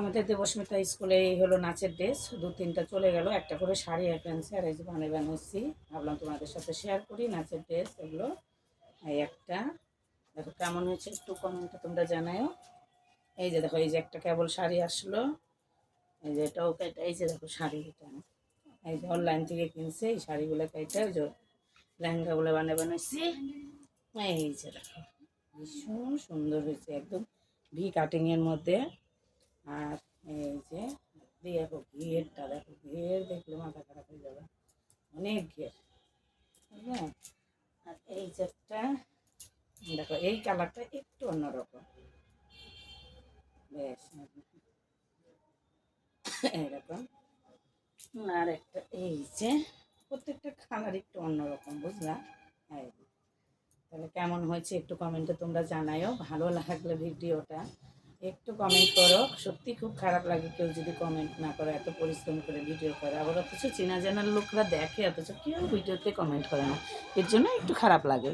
আমাদের দেবস্মিতা স্কুলে এই হলো নাচের ড্রেস, 2-3টা চলে গেল, একটা করে শাড়ি আর ফ্যান্সি আর এই যে বানিয়েছি, ভাবলাম তোমাদের সাথে শেয়ার করি নাচের ড্রেস এগুলো। এই একটা দেখো কেমন হয়েছে, একটু কমেন্টে তোমরা জানাও। এই যে দেখো, এই যে একটা কেবল শাড়ি আসলো, এই যে এটাও কেটে, এই যে দেখো শাড়ি, এটা এই যে অনলাইন থেকে কিনছে, এই শাড়িগুলো কেটে ওই যে লেহেঙ্গাগুলো বানিয়েছি। এই যে দেখো ভীষণ সুন্দর হয়েছে, একদম ভি কাটিংয়ের মধ্যে। আর এই যে দেখো ঘেরটা, দেখো ঘের দেখলে মাথা খারাপ হয়ে যাবে, অনেক ঘের, বুঝলেন। আর এই যে একটা দেখো, এই কালারটা একটু অন্যরকম, বেশ এরকম। আর একটা এই যে প্রত্যেকটা কালার একটু অন্যরকম, বুঝলা। এই যে। তাহলে কেমন হয়েছে একটু কমেন্টে তোমরা জানাও, ভালো লাগলে ভিডিওটা একটু কমেন্ট করো। সত্যি খুব খারাপ লাগে কেউ যদি কমেন্ট না করে, এত পরিশ্রম করে ভিডিও করে, আবার অথচ চেনা জানার লোকরা দেখে, অথচ কেউ ভিডিওতে কমেন্ট করে না, এর জন্য একটু খারাপ লাগে।